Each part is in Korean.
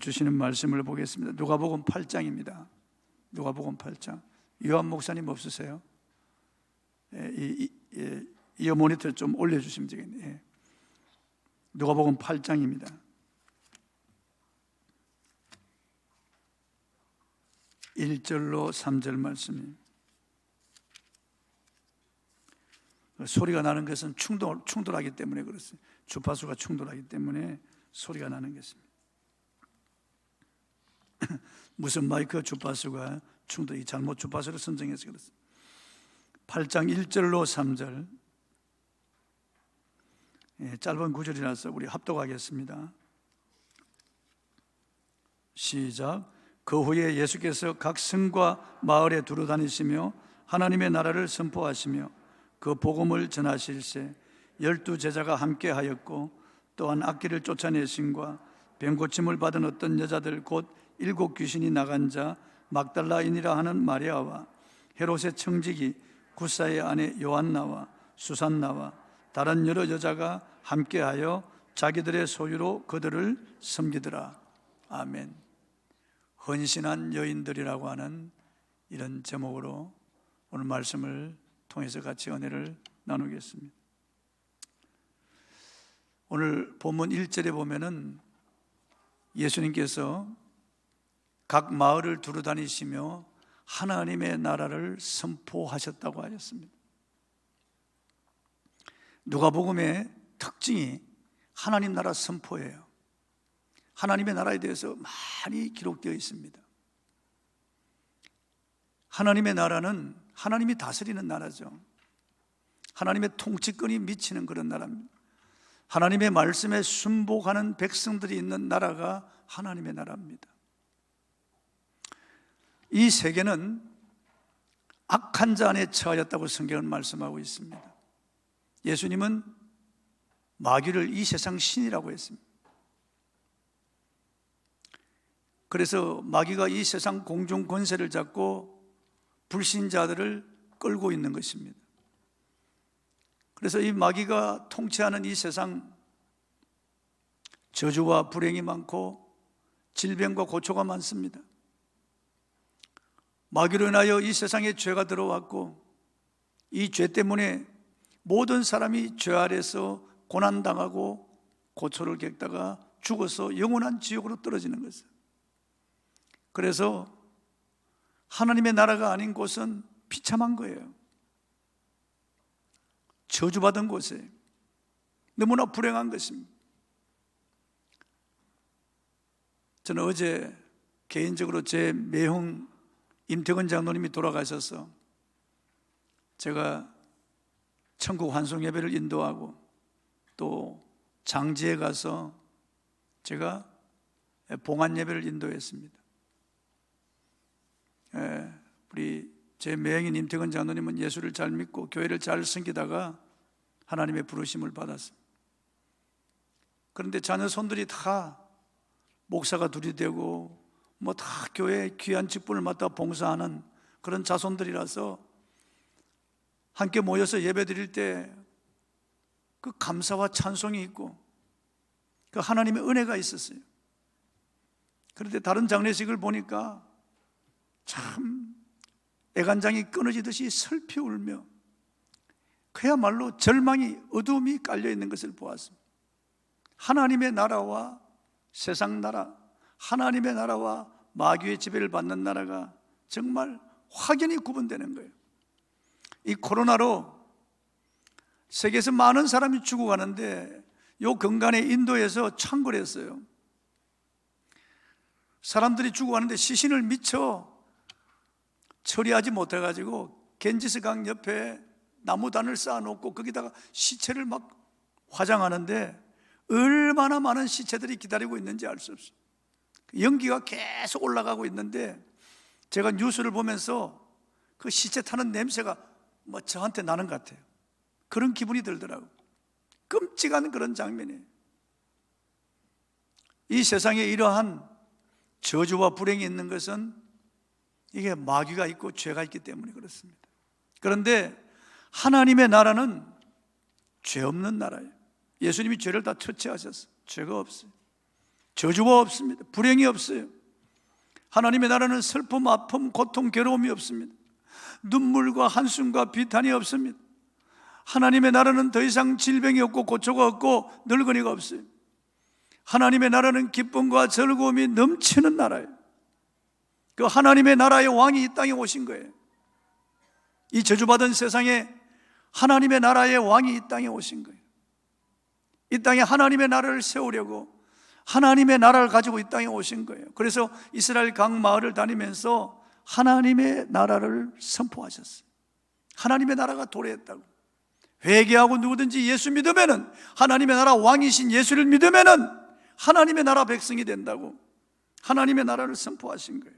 주시는 말씀을 보겠습니다. 누가복음 8장입니다. 누가복음 8장. 요한 목사님 없으세요? 이 모니터 좀 올려주시면 되겠네요. 누가복음 8장입니다. 1절로 3절 말씀입니다. 소리가 나는 것은 충돌하기 때문에 그렇습니다. 주파수가 충돌하기 때문에 소리가 나는 것입니다. 무슨 마이크 주파수가 충돌이 잘못 주파수를 선정해서 그렇습니다. 8장 1절로 3절, 짧은 구절이라서 우리 합독하겠습니다. 시작. 그 후에 예수께서 각 성과 마을에 두루 다니시며 하나님의 나라를 선포하시며 그 복음을 전하실세 12 제자가 함께 하였고, 또한 악기를 쫓아내심과 병 고침을 받은 어떤 여자들 곧 7 귀신이 나간 자 막달라인이라 하는 마리아와 헤롯의 청지기 구사의 아내 요한나와 수산나와 다른 여러 여자가 함께하여 자기들의 소유로 그들을 섬기더라. 아멘. 헌신한 여인들이라고 하는 이런 제목으로 오늘 말씀을 통해서 같이 은혜를 나누겠습니다. 오늘 본문 1절에 보면은 예수님께서 각 마을을 두루 다니시며 하나님의 나라를 선포하셨다고 하셨습니다. 누가복음의 특징이 하나님 나라 선포예요. 하나님의 나라에 대해서 많이 기록되어 있습니다. 하나님의 나라는 하나님이 다스리는 나라죠. 하나님의 통치권이 미치는 그런 나라입니다. 하나님의 말씀에 순복하는 백성들이 있는 나라가 하나님의 나라입니다. 이 세계는 악한 자 안에 처하였다고 성경은 말씀하고 있습니다. 예수님은 마귀를 이 세상 신이라고 했습니다. 그래서 마귀가 이 세상 공중 권세를 잡고 불신자들을 끌고 있는 것입니다. 그래서 이 마귀가 통치하는 이 세상, 저주와 불행이 많고 질병과 고초가 많습니다. 마귀로 인하여 이 세상에 죄가 들어왔고, 이 죄 때문에 모든 사람이 죄 아래서 고난당하고 고초를 겪다가 죽어서 영원한 지옥으로 떨어지는 것이에요. 그래서 하나님의 나라가 아닌 곳은 비참한 거예요. 저주받은 곳에 너무나 불행한 것입니다. 저는 어제 개인적으로 제 매형 임태근 장로님이 돌아가셔서 제가 천국 환송 예배를 인도하고 또 장지에 가서 제가 봉안 예배를 인도했습니다. 우리 제 매형인 임태근 장로님은 예수를 잘 믿고 교회를 잘 섬기다가 하나님의 부르심을 받았습니다. 그런데 자녀 손들이 다 목사가 둘이 되고 뭐 다 교회에 귀한 직분을 맡아 봉사하는 그런 자손들이라서 함께 모여서 예배 드릴 때 그 감사와 찬송이 있고 그 하나님의 은혜가 있었어요. 그런데 다른 장례식을 보니까 참 애간장이 끊어지듯이 슬피 울며 그야말로 절망이, 어두움이 깔려있는 것을 보았습니다. 하나님의 나라와 세상 나라, 하나님의 나라와 마귀의 지배를 받는 나라가 정말 확연히 구분되는 거예요. 이 코로나로 세계에서 많은 사람이 죽어가는데 요 근간에 인도에서 창궐 했어요. 사람들이 죽어가는데 시신을 미처 처리하지 못해가지고 겐지스 강 옆에 나무단을 쌓아놓고 거기다가 시체를 막 화장하는데 얼마나 많은 시체들이 기다리고 있는지 알 수 없어요. 연기가 계속 올라가고 있는데 제가 뉴스를 보면서 그 시체 타는 냄새가 뭐 저한테 나는 것 같아요. 그런 기분이 들더라고요. 끔찍한 그런 장면이에요. 이 세상에 이러한 저주와 불행이 있는 것은 이게 마귀가 있고 죄가 있기 때문에 그렇습니다. 그런데 하나님의 나라는 죄 없는 나라예요. 예수님이 죄를 다 처치하셨어요. 죄가 없어요. 저주가 없습니다. 불행이 없어요. 하나님의 나라는 슬픔, 아픔, 고통, 괴로움이 없습니다. 눈물과 한숨과 비탄이 없습니다. 하나님의 나라는 더 이상 질병이 없고 고초가 없고 늙은이가 없어요. 하나님의 나라는 기쁨과 즐거움이 넘치는 나라예요. 그 하나님의 나라의 왕이 이 땅에 오신 거예요. 이 저주받은 세상에 하나님의 나라의 왕이 이 땅에 오신 거예요. 이 땅에 하나님의 나라를 세우려고 하나님의 나라를 가지고 이 땅에 오신 거예요. 그래서 이스라엘 각 마을을 다니면서 하나님의 나라를 선포하셨어요. 하나님의 나라가 도래했다고. 회개하고 누구든지 예수 믿으면은, 하나님의 나라 왕이신 예수를 믿으면은 하나님의 나라 백성이 된다고 하나님의 나라를 선포하신 거예요.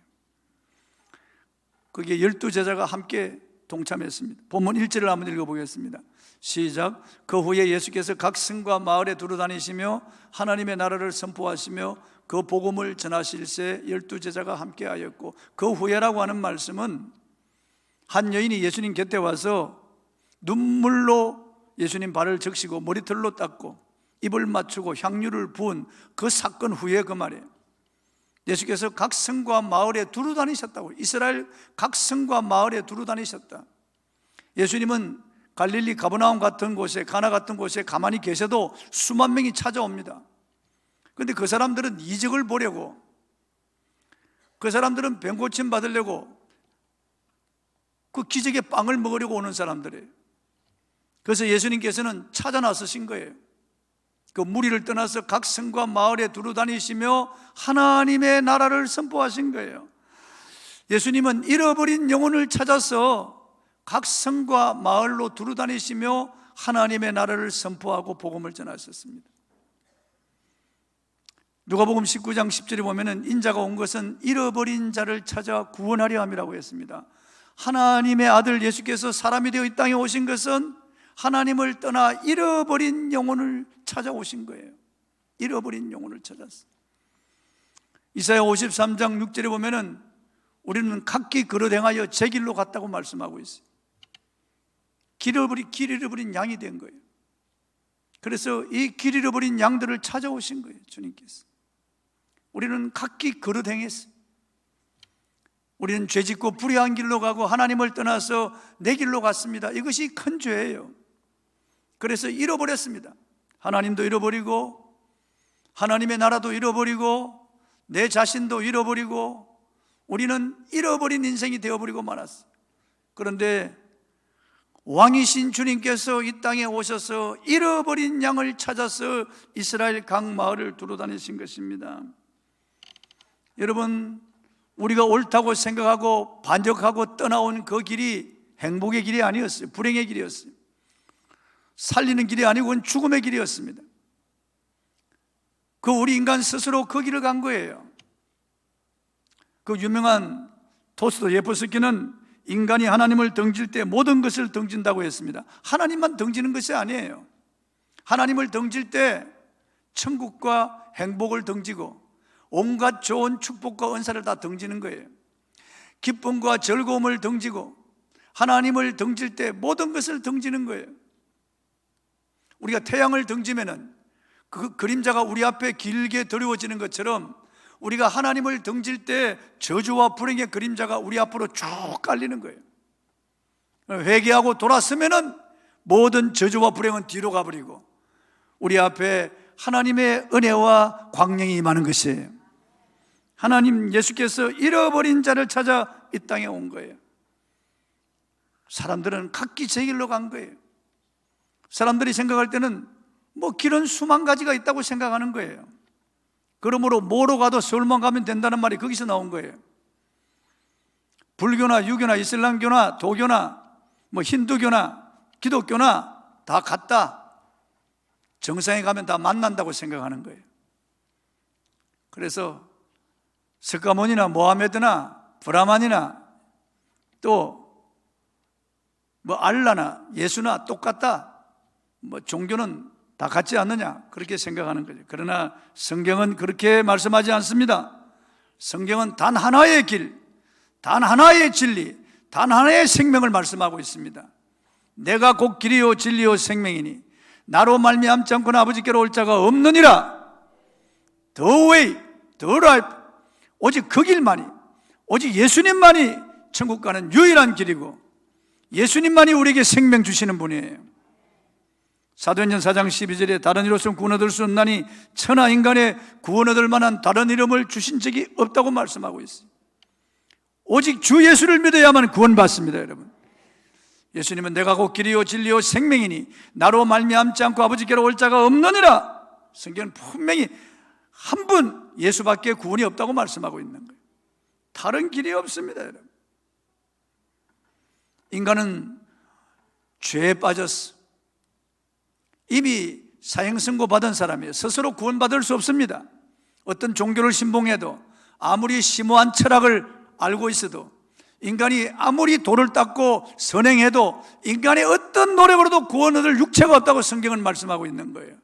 그게 12제자가 함께 동참했습니다. 본문 1절을 한번 읽어보겠습니다. 시작. 그 후에 예수께서 각 성과 마을에 두루다니시며 하나님의 나라를 선포하시며 그 복음을 전하실새 12제자가 함께하였고, 그 후에라고 하는 말씀은 한 여인이 예수님 곁에 와서 눈물로 예수님 발을 적시고 머리털로 닦고 입을 맞추고 향유를 부은 그 사건 후에 그 말이에요. 예수께서 각 성과 마을에 두루 다니셨다고. 이스라엘 각 성과 마을에 두루 다니셨다. 예수님은 갈릴리 가버나움 같은 곳에, 가나 같은 곳에 가만히 계셔도 수만 명이 찾아옵니다. 그런데 그 사람들은 이적을 보려고, 그 사람들은 병 고침 받으려고, 그 기적의 빵을 먹으려고 오는 사람들이에요. 그래서 예수님께서는 찾아 나서신 거예요. 그 무리를 떠나서 각 성과 마을에 두루 다니시며 하나님의 나라를 선포하신 거예요. 예수님은 잃어버린 영혼을 찾아서 각 성과 마을로 두루 다니시며 하나님의 나라를 선포하고 복음을 전하셨습니다. 누가복음 19장 10절에 보면은 인자가 온 것은 잃어버린 자를 찾아 구원하려 함이라고 했습니다. 하나님의 아들 예수께서 사람이 되어 이 땅에 오신 것은 하나님을 떠나 잃어버린 영혼을 찾아오신 거예요. 잃어버린 영혼을 찾았어요. 이사야 53장 6절에 보면은 우리는 각기 그릇 행하여 제 길로 갔다고 말씀하고 있어요. 길 잃어버린 양이 된 거예요. 그래서 이 길 잃어버린 양들을 찾아오신 거예요, 주님께서. 우리는 각기 그릇 행했어요. 우리는 죄짓고 불의한 길로 가고 하나님을 떠나서 내 길로 갔습니다. 이것이 큰 죄예요. 그래서 잃어버렸습니다. 하나님도 잃어버리고 하나님의 나라도 잃어버리고 내 자신도 잃어버리고 우리는 잃어버린 인생이 되어버리고 말았어요. 그런데 왕이신 주님께서 이 땅에 오셔서 잃어버린 양을 찾아서 이스라엘 각 마을을 두루다니신 것입니다. 여러분, 우리가 옳다고 생각하고 반역하고 떠나온 그 길이 행복의 길이 아니었어요. 불행의 길이었어요. 살리는 길이 아니고 죽음의 길이었습니다. 그 우리 인간 스스로 그 길을 간 거예요. 그 유명한 도스토예프스키는 인간이 하나님을 등질 때 모든 것을 등진다고 했습니다. 하나님만 등지는 것이 아니에요. 하나님을 등질 때 천국과 행복을 등지고 온갖 좋은 축복과 은사를 다 등지는 거예요. 기쁨과 즐거움을 등지고 하나님을 등질 때 모든 것을 등지는 거예요. 우리가 태양을 등지면은 그 그림자가 우리 앞에 길게 드리워지는 것처럼 우리가 하나님을 등질 때 저주와 불행의 그림자가 우리 앞으로 쭉 깔리는 거예요. 회개하고 돌아서면은 모든 저주와 불행은 뒤로 가버리고 우리 앞에 하나님의 은혜와 광명이 임하는 것이에요. 하나님 예수께서 잃어버린 자를 찾아 이 땅에 온 거예요. 사람들은 각기 제 길로 간 거예요. 사람들이 생각할 때는 길은 수만 가지가 있다고 생각하는 거예요. 그러므로 뭐로 가도 서울만 가면 된다는 말이 거기서 나온 거예요. 불교나 유교나 이슬람교나 도교나 힌두교나 기독교나 다 같다. 정상에 가면 다 만난다고 생각하는 거예요. 그래서 석가모니나 모하메드나 브라만이나 또 알라나 예수나 똑같다. 종교는 다 같지 않느냐 그렇게 생각하는 거죠. 그러나 성경은 그렇게 말씀하지 않습니다. 성경은 단 하나의 길, 단 하나의 진리, 단 하나의 생명을 말씀하고 있습니다. 내가 곧 길이요 진리요 생명이니 나로 말미암지 않고는 아버지께로 올 자가 없느니라. the way, the life, 오직 그 길만이, 오직 예수님만이 천국 가는 유일한 길이고 예수님만이 우리에게 생명 주시는 분이에요. 사도행전 4장 12절에 다른 이로서는 구원 얻을 수 없나니 천하 인간의 구원 얻을 만한 다른 이름을 주신 적이 없다고 말씀하고 있어요. 오직 주 예수를 믿어야만 구원받습니다. 여러분, 예수님은 내가 곧 길이요 진리요 생명이니 나로 말미암지 않고 아버지께로 올 자가 없느니라. 성경은 분명히 한 분 예수밖에 구원이 없다고 말씀하고 있는 거예요. 다른 길이 없습니다. 여러분, 인간은 죄에 빠졌어. 이미 사형선고 받은 사람이에요. 스스로 구원받을 수 없습니다. 어떤 종교를 신봉해도, 아무리 심오한 철학을 알고 있어도, 인간이 아무리 돌을 닦고 선행해도 인간의 어떤 노력으로도 구원 얻을 육체가 없다고 성경은 말씀하고 있는 거예요.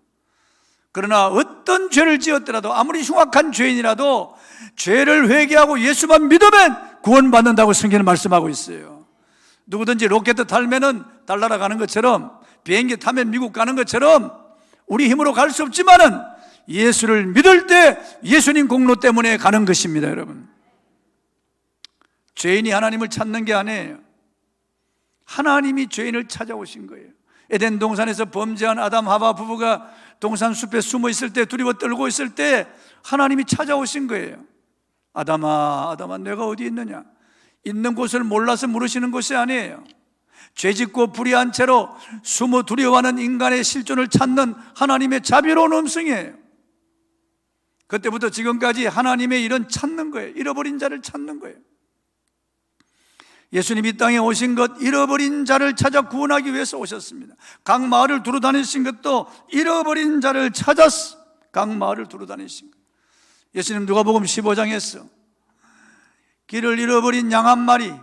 그러나 어떤 죄를 지었더라도, 아무리 흉악한 죄인이라도 죄를 회개하고 예수만 믿으면 구원받는다고 성경은 말씀하고 있어요. 누구든지 로켓 타면은 달나라 가는 것처럼, 비행기 타면 미국 가는 것처럼 우리 힘으로 갈 수 없지만은 예수를 믿을 때 예수님 공로 때문에 가는 것입니다. 여러분, 죄인이 하나님을 찾는 게 아니에요. 하나님이 죄인을 찾아오신 거예요. 에덴 동산에서 범죄한 아담 하와 부부가 동산 숲에 숨어 있을 때, 두려워 떨고 있을 때 하나님이 찾아오신 거예요. 아담아, 아담아, 내가 어디 있느냐? 있는 곳을 몰라서 물으시는 것이 아니에요. 죄짓고 불의한 채로 숨어 두려워하는 인간의 실존을 찾는 하나님의 자비로운 음성이에요. 그때부터 지금까지 하나님의 일은 찾는 거예요. 잃어버린 자를 찾는 거예요. 예수님이 이 땅에 오신 것, 잃어버린 자를 찾아 구원하기 위해서 오셨습니다. 각 마을을 두루 다니신 것도 잃어버린 자를 찾아서 각 마을을 두루 다니신 거예요. 예수님 누가복음 15장에서 길을 잃어버린 양 한 마리,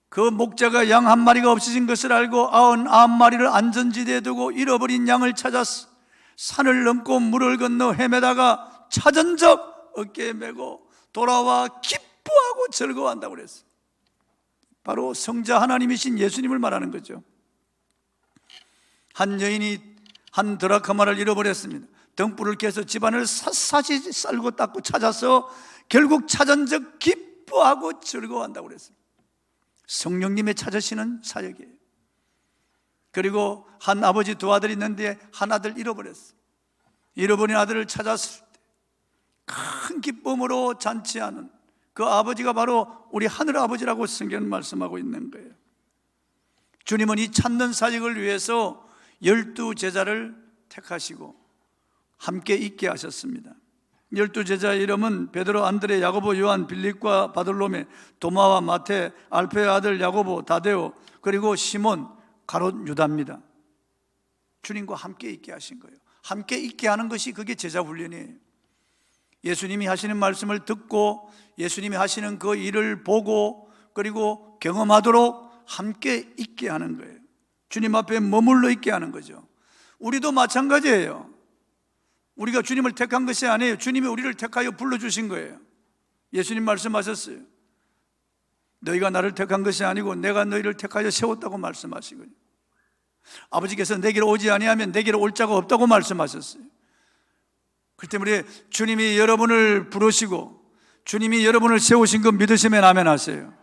그 목자가 양 한 마리가 없어진 것을 알고 99마리를 안전지대에 두고 잃어버린 양을 찾아서 산을 넘고 물을 건너 헤매다가 찾은 적 어깨에 메고 돌아와 기뻐하고 즐거워한다고 그랬어요. 바로 성자 하나님이신 예수님을 말하는 거죠. 한 여인이 한 드라크마를 잃어버렸습니다. 등불을 켜서 집안을 샅샅이 썰고 닦고 찾아서 결국 찾은 적 기뻐하고 즐거워한다고 그랬어요. 성령님의 찾으시는 사역이에요. 그리고 한 아버지 두 아들이 있는데 한 아들 잃어버렸어요. 잃어버린 아들을 찾았을 때 큰 기쁨으로 잔치하는 그 아버지가 바로 우리 하늘 아버지라고 성경은 말씀하고 있는 거예요. 주님은 이 찾는 사역을 위해서 12제자를 택하시고 함께 있게 하셨습니다. 12제자의 이름은 베드로, 안드레, 야고보, 요한, 빌립과 바돌로메, 도마와 마테, 알페의 아들 야고보, 다데오, 그리고 시몬, 가롯 유다입니다. 주님과 함께 있게 하신 거예요. 함께 있게 하는 것이 그게 제자 훈련이에요. 예수님이 하시는 말씀을 듣고 예수님이 하시는 그 일을 보고 그리고 경험하도록 함께 있게 하는 거예요. 주님 앞에 머물러 있게 하는 거죠. 우리도 마찬가지예요. 우리가 주님을 택한 것이 아니에요. 주님이 우리를 택하여 불러주신 거예요. 예수님 말씀하셨어요. 너희가 나를 택한 것이 아니고 내가 너희를 택하여 세웠다고 말씀하시거든요. 아버지께서 내게로 오지 아니하면 내게로 올 자가 없다고 말씀하셨어요. 그렇기 때문에 주님이 여러분을 부르시고 주님이 여러분을 세우신 것 믿으시면 아멘 하세요.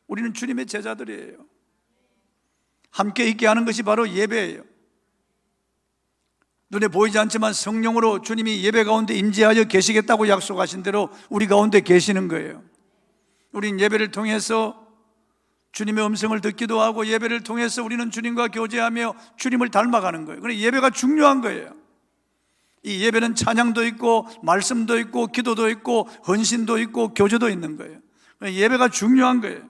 우리는 주님의 제자들이에요. 함께 있게 하는 것이 바로 예배예요. 눈에 보이지 않지만 성령으로 주님이 예배 가운데 임재하여 계시겠다고 약속하신 대로 우리 가운데 계시는 거예요. 우린 예배를 통해서 주님의 음성을 듣기도 하고 예배를 통해서 우리는 주님과 교제하며 주님을 닮아가는 거예요. 그래서 예배가 중요한 거예요. 이 예배는 찬양도 있고 말씀도 있고 기도도 있고 헌신도 있고 교제도 있는 거예요. 예배가 중요한 거예요.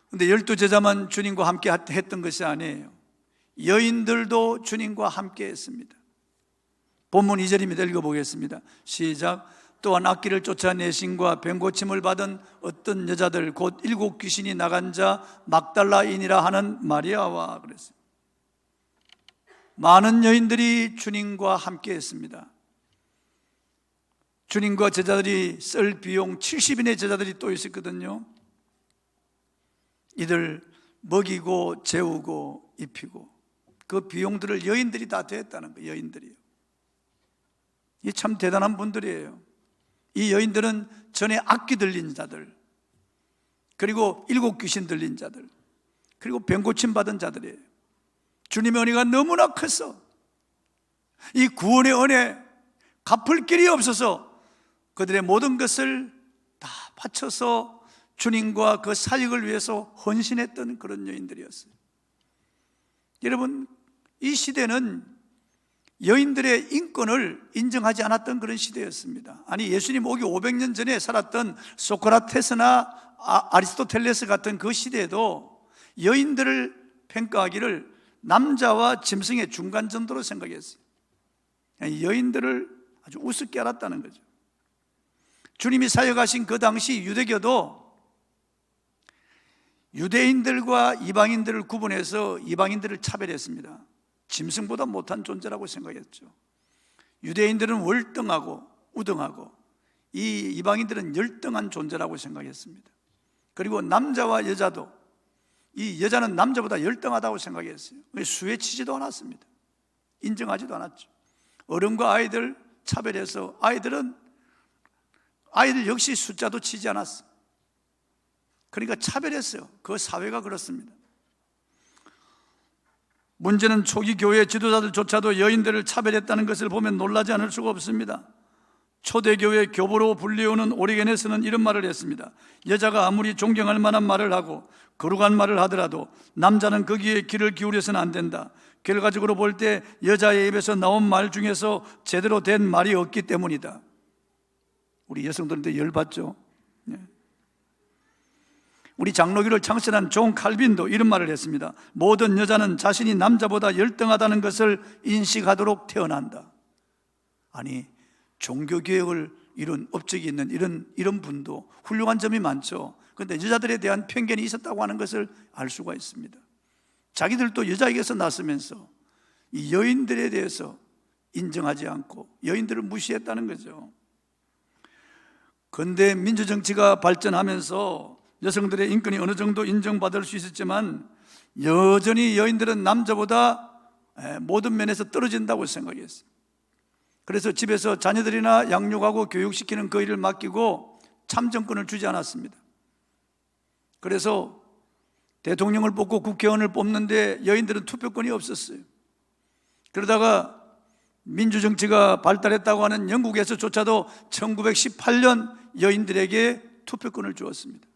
그런데 12제자만 주님과 함께 했던 것이 아니에요. 여인들도 주님과 함께 했습니다. 본문 2절입니다. 읽어보겠습니다. 시작. 또한 악기를 쫓아내신과 병고침을 받은 어떤 여자들 곧 7 귀신이 나간 자 막달라인이라 하는 마리아와 그랬어요. 많은 여인들이 주님과 함께 했습니다. 주님과 제자들이 쓸 비용 70인의 제자들이 또 있었거든요. 이들 먹이고 재우고 입히고 그 비용들을 여인들이 다 대했다는 거예요. 여인들이요. 이 참 대단한 분들이에요. 이 여인들은 전에 악기 들린 자들, 그리고 7 귀신 들린 자들, 그리고 병 고침 받은 자들이에요. 주님의 은혜가 너무나 커서 이 구원의 은혜 갚을 길이 없어서 그들의 모든 것을 다 바쳐서 주님과 그 사역을 위해서 헌신했던 그런 여인들이었어요. 여러분, 이 시대는 여인들의 인권을 인정하지 않았던 그런 시대였습니다. 아니, 예수님 오기 500년 전에 살았던 소크라테스나 아리스토텔레스 같은 그 시대에도 여인들을 평가하기를 남자와 짐승의 중간 정도로 생각했어요. 여인들을 아주 우습게 알았다는 거죠. 주님이 사역하신 그 당시 유대교도 유대인들과 이방인들을 구분해서 이방인들을 차별했습니다. 짐승보다 못한 존재라고 생각했죠. 유대인들은 월등하고 우등하고 이 이방인들은 열등한 존재라고 생각했습니다. 그리고 남자와 여자도 이 여자는 남자보다 열등하다고 생각했어요. 수에 치지도 않았습니다. 인정하지도 않았죠. 어른과 아이들 차별해서 아이들 역시 숫자도 치지 않았어요. 그러니까 차별했어요. 그 사회가 그렇습니다. 문제는 초기 교회 지도자들조차도 여인들을 차별했다는 것을 보면 놀라지 않을 수가 없습니다. 초대교회 교보로 불리우는 오리겐에서는 이런 말을 했습니다. 여자가 아무리 존경할 만한 말을 하고 거룩한 말을 하더라도 남자는 거기에 귀를 기울여서는 안 된다. 결과적으로 볼 때 여자의 입에서 나온 말 중에서 제대로 된 말이 없기 때문이다. 우리 여성들한테 열받죠. 우리 장로교를 창설한 존 칼빈도 이런 말을 했습니다. 모든 여자는 자신이 남자보다 열등하다는 것을 인식하도록 태어난다. 아니, 종교개혁을 이룬 업적이 있는 이런 분도 훌륭한 점이 많죠. 그런데 여자들에 대한 편견이 있었다고 하는 것을 알 수가 있습니다. 자기들도 여자에게서 났으면서 이 여인들에 대해서 인정하지 않고 여인들을 무시했다는 거죠. 근대 민주정치가 발전하면서 여성들의 인권이 어느 정도 인정받을 수 있었지만 여전히 여인들은 남자보다 모든 면에서 떨어진다고 생각했어요. 그래서 집에서 자녀들이나 양육하고 교육시키는 그 일을 맡기고 참정권을 주지 않았습니다. 그래서 대통령을 뽑고 국회의원을 뽑는데 여인들은 투표권이 없었어요. 그러다가 민주정치가 발달했다고 하는 영국에서조차도 1918년 여인들에게 투표권을 주었습니다.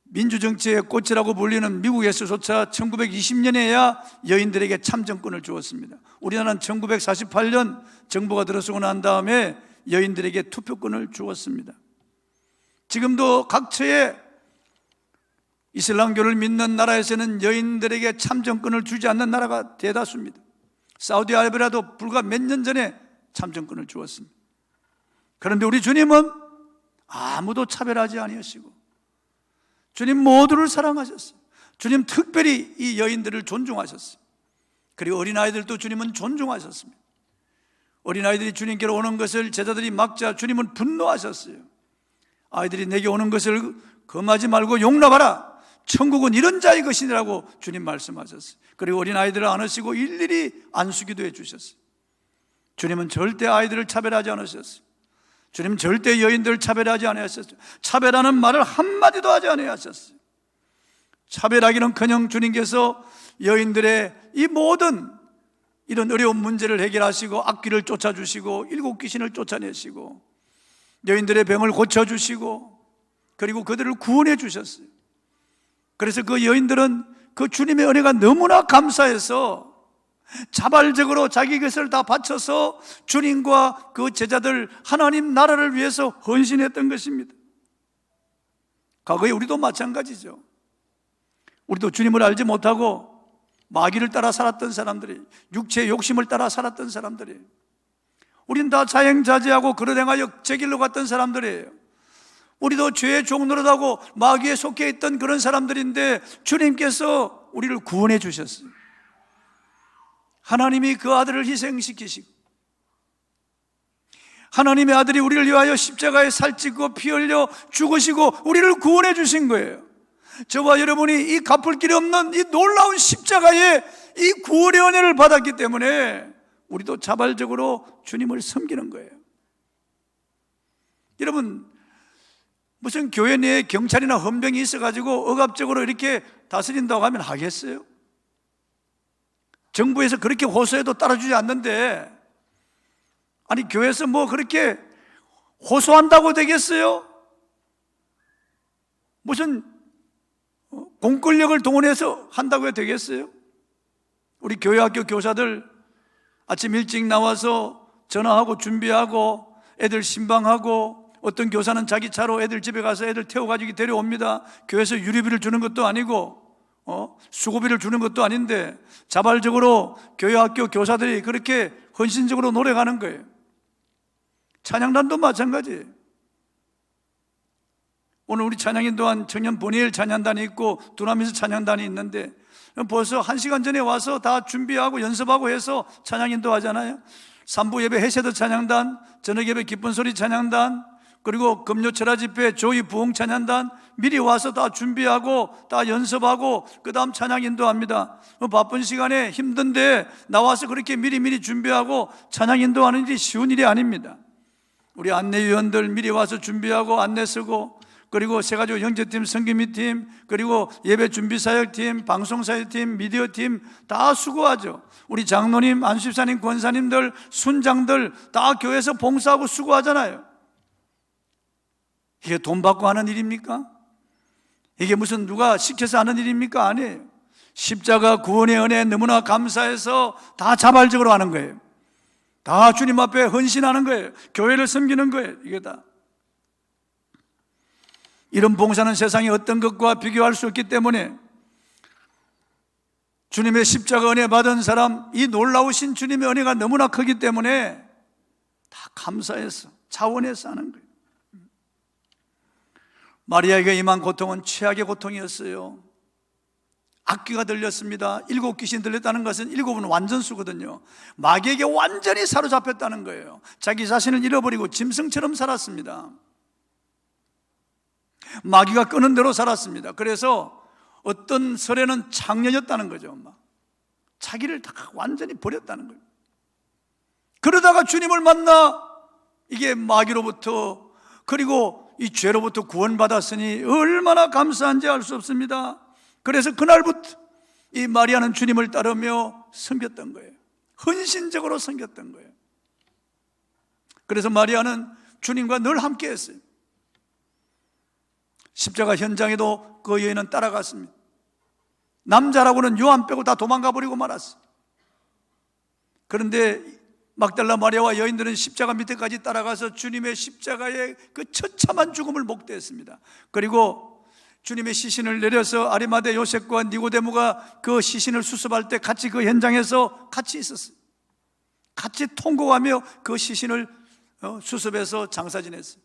민주정치의 꽃이라고 불리는 미국에서조차 1920년에야 여인들에게 참정권을 주었습니다. 우리나라는 1948년 정부가 들어서고 난 다음에 여인들에게 투표권을 주었습니다. 지금도 각처에 이슬람교를 믿는 나라에서는 여인들에게 참정권을 주지 않는 나라가 대다수입니다. 사우디아라비아도 불과 몇 년 전에 참정권을 주었습니다. 그런데 우리 주님은 아무도 차별하지 아니하시고 주님 모두를 사랑하셨어요. 주님 특별히 이 여인들을 존중하셨어요. 그리고 어린아이들도 주님은 존중하셨습니다. 어린아이들이 주님께로 오는 것을 제자들이 막자 주님은 분노하셨어요. 아이들이 내게 오는 것을 금하지 말고 용납하라. 천국은 이런 자의 것이라고 주님 말씀하셨어요. 그리고 어린아이들을 안으시고 일일이 안수기도 해주셨어요. 주님은 절대 아이들을 차별하지 않으셨어요. 주님 절대 여인들을 차별하지 않으셨어요. 차별하는 말을 한마디도 하지 않으셨어요. 차별하기는커녕 주님께서 여인들의 이 모든 이런 어려운 문제를 해결하시고 악귀를 쫓아주시고 7 귀신을 쫓아내시고 여인들의 병을 고쳐주시고 그리고 그들을 구원해 주셨어요. 그래서 그 여인들은 그 주님의 은혜가 너무나 감사해서 자발적으로 자기 것을 다 바쳐서 주님과 그 제자들 하나님 나라를 위해서 헌신했던 것입니다. 과거에 우리도 마찬가지죠. 우리도 주님을 알지 못하고 마귀를 따라 살았던 사람들이, 육체의 욕심을 따라 살았던 사람들이, 우린 다 자행자제하고 그릇 행하여 제 길로 갔던 사람들이에요. 우리도 죄의 종노릇하고 마귀에 속해 있던 그런 사람들인데 주님께서 우리를 구원해 주셨어요. 하나님이 그 아들을 희생시키시고 하나님의 아들이 우리를 위하여 십자가에 살찌고 피 흘려 죽으시고 우리를 구원해 주신 거예요. 저와 여러분이 이 갚을 길이 없는 이 놀라운 십자가에 이 구원의 은혜를 받았기 때문에 우리도 자발적으로 주님을 섬기는 거예요. 여러분, 무슨 교회 내에 경찰이나 헌병이 있어가지고 억압적으로 이렇게 다스린다고 하면 하겠어요? 정부에서 그렇게 호소해도 따라주지 않는데, 아니 교회에서 뭐 그렇게 호소한다고 되겠어요? 무슨 공권력을 동원해서 한다고 해도 되겠어요? 우리 교회 학교 교사들 아침 일찍 나와서 전화하고 준비하고 애들 신방하고, 어떤 교사는 자기 차로 애들 집에 가서 애들 태워가지고 데려옵니다. 교회에서 유류비를 주는 것도 아니고 수고비를 주는 것도 아닌데 자발적으로 교회 학교 교사들이 그렇게 헌신적으로 노력하는 거예요. 찬양단도 마찬가지예요. 오늘 우리 찬양인 또한 청년 보니엘 찬양단이 있고 두나미스 찬양단이 있는데 벌써 1시간 전에 와서 다 준비하고 연습하고 해서 찬양인도 하잖아요. 3부 예배 해세드 찬양단, 저녁 예배 기쁜 소리 찬양단, 그리고 금요 철야 집회 조이 부흥 찬양단 미리 와서 다 준비하고 다 연습하고 그 다음 찬양 인도합니다. 바쁜 시간에 힘든데 나와서 그렇게 미리 준비하고 찬양 인도하는 일이 쉬운 일이 아닙니다. 우리 안내위원들 미리 와서 준비하고 안내 쓰고, 그리고 세가지고 형제팀, 성기미팀, 그리고 예배 준비사역팀, 방송사역팀, 미디어팀 다 수고하죠. 우리 장로님, 안수집사님, 권사님들, 순장들 다 교회에서 봉사하고 수고하잖아요. 이게 돈 받고 하는 일입니까? 이게 무슨 누가 시켜서 하는 일입니까? 아니에요. 십자가 구원의 은혜에 너무나 감사해서 다 자발적으로 하는 거예요. 다 주님 앞에 헌신하는 거예요. 교회를 섬기는 거예요. 이게 다. 이런 봉사는 세상에 어떤 것과 비교할 수 없기 때문에 주님의 십자가 은혜 받은 사람, 이 놀라우신 주님의 은혜가 너무나 크기 때문에 다 감사해서 자원해서 하는 거예요. 마리아에게 임한 고통은 최악의 고통이었어요. 악귀가 들렸습니다. 7 귀신 들렸다는 것은 7은 완전수거든요. 마귀에게 완전히 사로잡혔다는 거예요. 자기 자신을 잃어버리고 짐승처럼 살았습니다. 마귀가 끄는 대로 살았습니다. 그래서 어떤 설에는 창년이었다는 거죠. 자기를 다 완전히 버렸다는 거예요. 그러다가 주님을 만나 이게 마귀로부터, 그리고 이 죄로부터 구원받았으니 얼마나 감사한지 알 수 없습니다. 그래서 그날부터 이 마리아는 주님을 따르며 섬겼던 거예요. 헌신적으로 섬겼던 거예요. 그래서 마리아는 주님과 늘 함께 했어요. 십자가 현장에도 그 여인은 따라갔습니다. 남자라고는 요한 빼고 다 도망가 버리고 말았어요. 그런데 막달라 마리아와 여인들은 십자가 밑에까지 따라가서 주님의 십자가의 그 처참한 죽음을 목도했습니다. 그리고 주님의 시신을 내려서 아리마대 요셉과 니고데모가 그 시신을 수습할 때 같이 그 현장에서 같이 있었어요. 같이 통곡하며 그 시신을 수습해서 장사 지냈어요.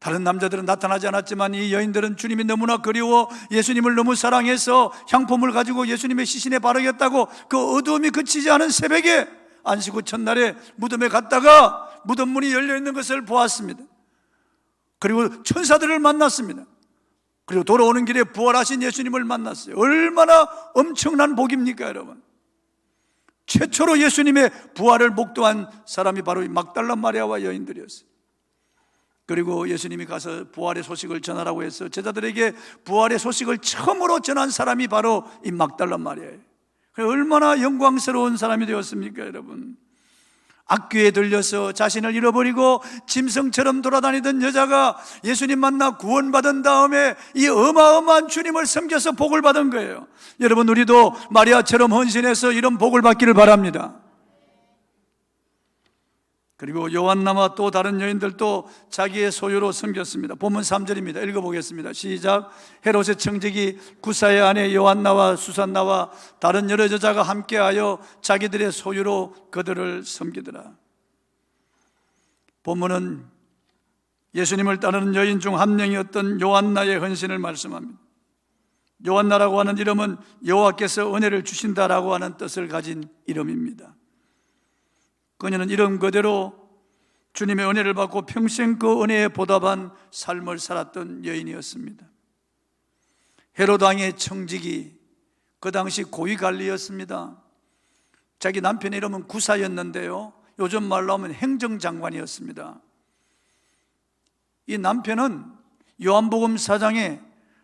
다른 남자들은 나타나지 않았지만 이 여인들은 주님이 너무나 그리워 예수님을 너무 사랑해서 향품을 가지고 예수님의 시신에 바르겠다고 그 어두움이 그치지 않은 새벽에 안식 후 첫날에 무덤에 갔다가 무덤 문이 열려있는 것을 보았습니다. 그리고 천사들을 만났습니다. 그리고 돌아오는 길에 부활하신 예수님을 만났어요. 얼마나 엄청난 복입니까, 여러분? 최초로 예수님의 부활을 목도한 사람이 바로 이 막달라 마리아와 여인들이었어요. 그리고 예수님이 가서 부활의 소식을 전하라고 해서 제자들에게 부활의 소식을 처음으로 전한 사람이 바로 이 막달라 마리아예요. 얼마나 영광스러운 사람이 되었습니까, 여러분? 악귀에 들려서 자신을 잃어버리고 짐승처럼 돌아다니던 여자가 예수님 만나 구원받은 다음에 이 어마어마한 주님을 섬겨서 복을 받은 거예요. 여러분, 우리도 마리아처럼 헌신해서 이런 복을 받기를 바랍니다. 그리고 요한나와 또 다른 여인들도 자기의 소유로 섬겼습니다. 본문 3절입니다. 읽어보겠습니다. 시작. 헤롯의 청지기 구사의 아내 요한나와 수산나와 다른 여러 여자가 함께하여 자기들의 소유로 그들을 섬기더라. 본문은 예수님을 따르는 여인 중 한 명이었던 요한나의 헌신을 말씀합니다. 요한나라고 하는 이름은 여호와께서 은혜를 주신다라고 하는 뜻을 가진 이름입니다. 그녀는 이름 그대로 주님의 은혜를 받고 평생 그 은혜에 보답한 삶을 살았던 여인이었습니다. 헤롯 왕의 청지기, 그 당시 고위관리였습니다. 자기 남편의 이름은 구사였는데요, 요즘 말로 하면 행정장관이었습니다. 이 남편은 요한복음 4장에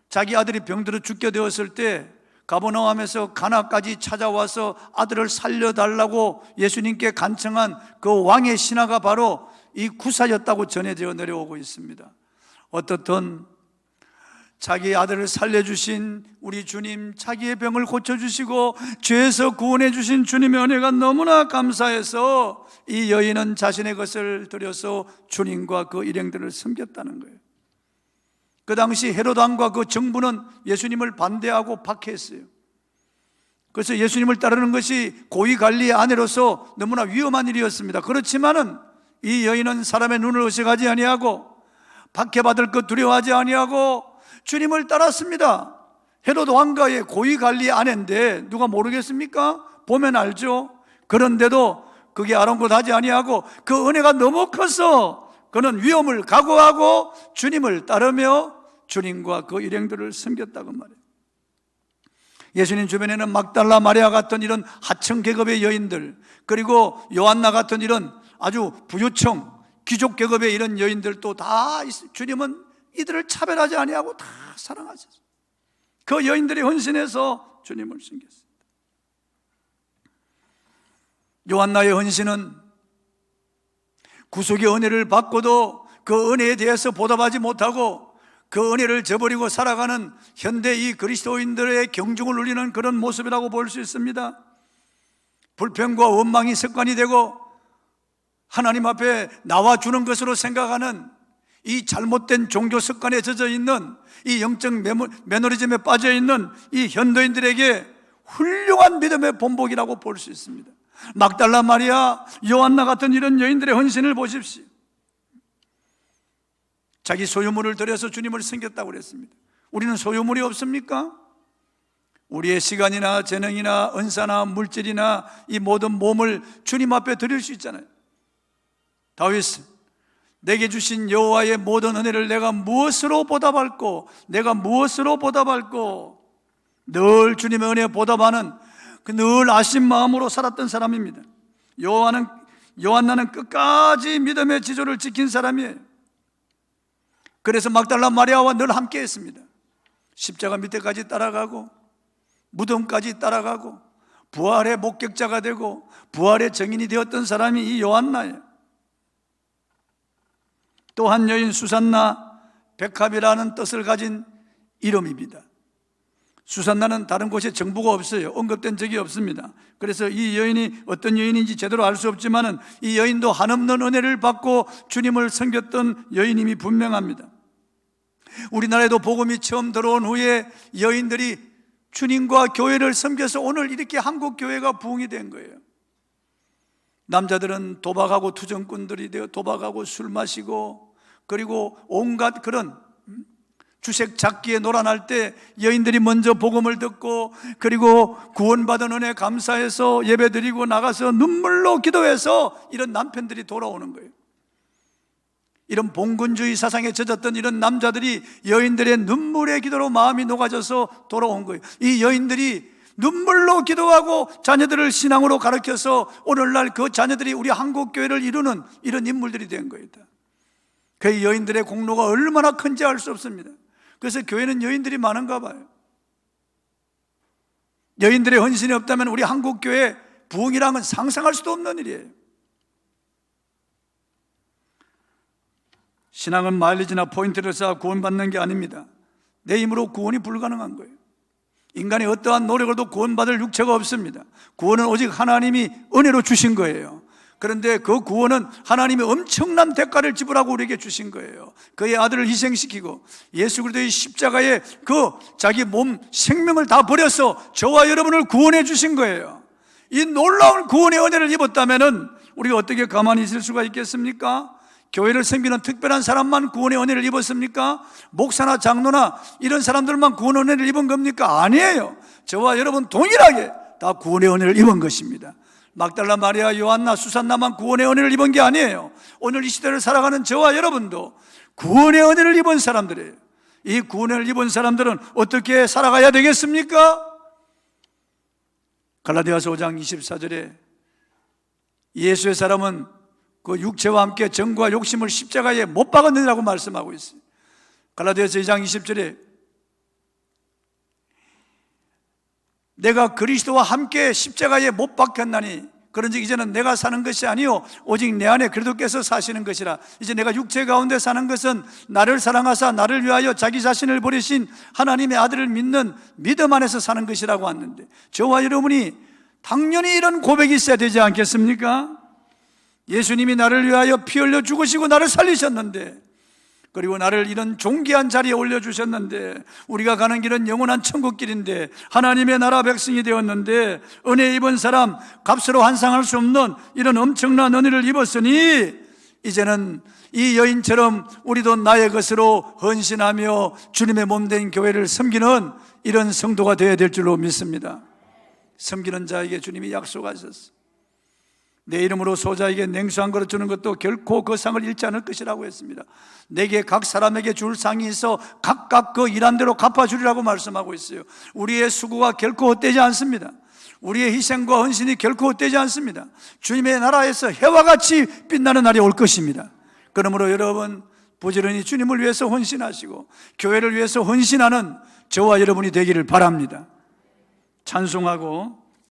자기 아들이 병들어 죽게 되었을 때 가버나움에서 가나까지 찾아와서 아들을 살려달라고 예수님께 간청한 그 왕의 신하가 바로 이 구사였다고 전해져 내려오고 있습니다. 어떻든 자기 아들을 살려주신 우리 주님, 자기의 병을 고쳐주시고 죄에서 구원해 주신 주님의 은혜가 너무나 감사해서 이 여인은 자신의 것을 들여서 주님과 그 일행들을 섬겼다는 거예요. 그 당시 헤롯 왕과 그 정부는 예수님을 반대하고 박해했어요. 그래서 예수님을 따르는 것이 고위관리의 아내로서 너무나 위험한 일이었습니다. 그렇지만은 이 여인은 사람의 눈을 의식하지 아니하고 박해받을 것 두려워하지 아니하고 주님을 따랐습니다. 헤롯 왕가의 고위관리의 아내인데 누가 모르겠습니까? 보면 알죠. 그런데도 그게 아랑곳하지 아니하고 그 은혜가 너무 커서 그는 위험을 각오하고 주님을 따르며 주님과 그 일행들을 섬겼다고 말해요. 예수님 주변에는 막달라 마리아 같은 이런 하층 계급의 여인들, 그리고 요한나 같은 이런 아주 부유층 귀족 계급의 이런 여인들도 다 주님은 이들을 차별하지 아니하고 다 사랑하셨어요. 그 여인들이 헌신해서 주님을 섬겼습니다. 요한나의 헌신은 구속의 은혜를 받고도 그 은혜에 대해서 보답하지 못하고 그 은혜를 저버리고 살아가는 현대 이 그리스도인들의 경중을 울리는 그런 모습이라고 볼 수 있습니다. 불평과 원망이 습관이 되고 하나님 앞에 나와주는 것으로 생각하는 이 잘못된 종교 습관에 젖어 있는 이 영적 매너리즘에 빠져 있는 이 현대인들에게 훌륭한 믿음의 본보기라고 볼 수 있습니다. 막달라 마리아, 요한나 같은 이런 여인들의 헌신을 보십시오. 자기 소유물을 들여서 주님을 섬겼다고 그랬습니다. 우리는 소유물이 없습니까? 우리의 시간이나 재능이나 은사나 물질이나 이 모든 몸을 주님 앞에 드릴 수 있잖아요. 다윗은 내게 주신 여호와의 모든 은혜를 내가 무엇으로 보답할꼬? 내가 무엇으로 보답할꼬? 늘 주님의 은혜에 보답하는 그 늘 아신 마음으로 살았던 사람입니다. 요한나는 끝까지 믿음의 지조를 지킨 사람이에요. 그래서 막달라 마리아와 늘 함께 했습니다. 십자가 밑에까지 따라가고 무덤까지 따라가고 부활의 목격자가 되고 부활의 증인이 되었던 사람이 이 요한나예요. 또 한 여인 수산나, 백합이라는 뜻을 가진 이름입니다. 수산나는 다른 곳에 정보가 없어요. 언급된 적이 없습니다. 그래서 이 여인이 어떤 여인인지 제대로 알 수 없지만은 이 여인도 한없는 은혜를 받고 주님을 섬겼던 여인임이 분명합니다. 우리나라에도 복음이 처음 들어온 후에 여인들이 주님과 교회를 섬겨서 오늘 이렇게 한국 교회가 부흥이 된 거예요. 남자들은 도박하고 투정꾼들이 되어 도박하고 술 마시고 그리고 온갖 그런 주색 잡기에 놀아날 때 여인들이 먼저 복음을 듣고 그리고 구원받은 은혜 감사해서 예배드리고 나가서 눈물로 기도해서 이런 남편들이 돌아오는 거예요. 이런 봉건주의 사상에 젖었던 이런 남자들이 여인들의 눈물의 기도로 마음이 녹아져서 돌아온 거예요. 이 여인들이 눈물로 기도하고 자녀들을 신앙으로 가르쳐서 오늘날 그 자녀들이 우리 한국 교회를 이루는 이런 인물들이 된 거예요. 그 여인들의 공로가 얼마나 큰지 알 수 없습니다. 그래서 교회는 여인들이 많은가 봐요. 여인들의 헌신이 없다면 우리 한국 교회 부흥이라는 건 상상할 수도 없는 일이에요. 신앙은 마일리지나 포인트를 쌓아 구원받는 게 아닙니다. 내 힘으로 구원이 불가능한 거예요. 인간이 어떠한 노력으로도 구원받을 육체가 없습니다. 구원은 오직 하나님이 은혜로 주신 거예요. 그런데 그 구원은 하나님이 엄청난 대가를 지불하고 우리에게 주신 거예요. 그의 아들을 희생시키고 예수 그리스도의 십자가에 그 자기 몸 생명을 다 버려서 저와 여러분을 구원해 주신 거예요. 이 놀라운 구원의 은혜를 입었다면 우리가 어떻게 가만히 있을 수가 있겠습니까? 교회를 섬기는 특별한 사람만 구원의 은혜를 입었습니까? 목사나 장로나 이런 사람들만 구원의 은혜를 입은 겁니까? 아니에요. 저와 여러분 동일하게 다 구원의 은혜를 입은 것입니다. 막달라 마리아, 요한나, 수산나만 구원의 은혜를 입은 게 아니에요. 오늘 이 시대를 살아가는 저와 여러분도 구원의 은혜를 입은 사람들이에요. 이 구원의 은혜를 입은 사람들은 어떻게 살아가야 되겠습니까? 갈라디아서 5장 24절에 예수의 사람은 그 육체와 함께 정과 욕심을 십자가에 못 박았느니라고 말씀하고 있어요. 갈라디아서 2장 20절에 내가 그리스도와 함께 십자가에 못 박혔나니 그런즉 이제는 내가 사는 것이 아니요 오직 내 안에 그리스도께서 사시는 것이라. 이제 내가 육체 가운데 사는 것은 나를 사랑하사 나를 위하여 자기 자신을 버리신 하나님의 아들을 믿는 믿음 안에서 사는 것이라고 하는데, 저와 여러분이 당연히 이런 고백이 있어야 되지 않겠습니까? 예수님이 나를 위하여 피 흘려 죽으시고 나를 살리셨는데, 그리고 나를 이런 존귀한 자리에 올려주셨는데, 우리가 가는 길은 영원한 천국길인데, 하나님의 나라 백성이 되었는데, 은혜 입은 사람, 값으로 환상할 수 없는 이런 엄청난 은혜를 입었으니 이제는 이 여인처럼 우리도 나의 것으로 헌신하며 주님의 몸된 교회를 섬기는 이런 성도가 되어야 될 줄로 믿습니다. 섬기는 자에게 주님이 약속하셨어. 내 이름으로 소자에게 냉수 한 그릇 주는 것도 결코 그 상을 잃지 않을 것이라고 했습니다. 내게 각 사람에게 줄 상이 있어 각각 그 일한 대로 갚아주리라고 말씀하고 있어요. 우리의 수고가 결코 헛되지 않습니다. 우리의 희생과 헌신이 결코 헛되지 않습니다. 주님의 나라에서 해와 같이 빛나는 날이 올 것입니다. 그러므로 여러분 부지런히 주님을 위해서 헌신하시고 교회를 위해서 헌신하는 저와 여러분이 되기를 바랍니다. 찬송하고